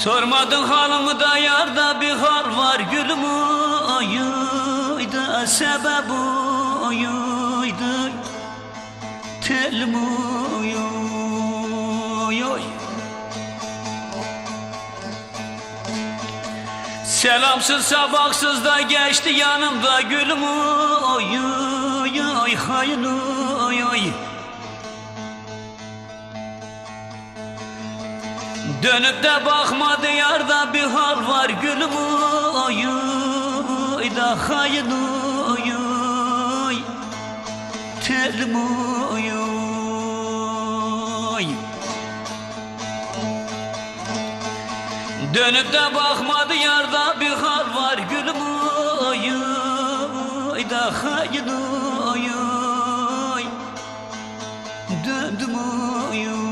Sormadın halımı da yarda bir hal var gülüm oyuydu sebep oyuydu telim oy. Selamsız sabahsız da geçti yanımda gülüm oy hayın oy. Dönüp de bakmadı yarda bir hal var gülüm oy da hayın oy telim oy. Dönüp de bakmadı yarda bir hal var gülüm oy da hayın oy döndüm oy.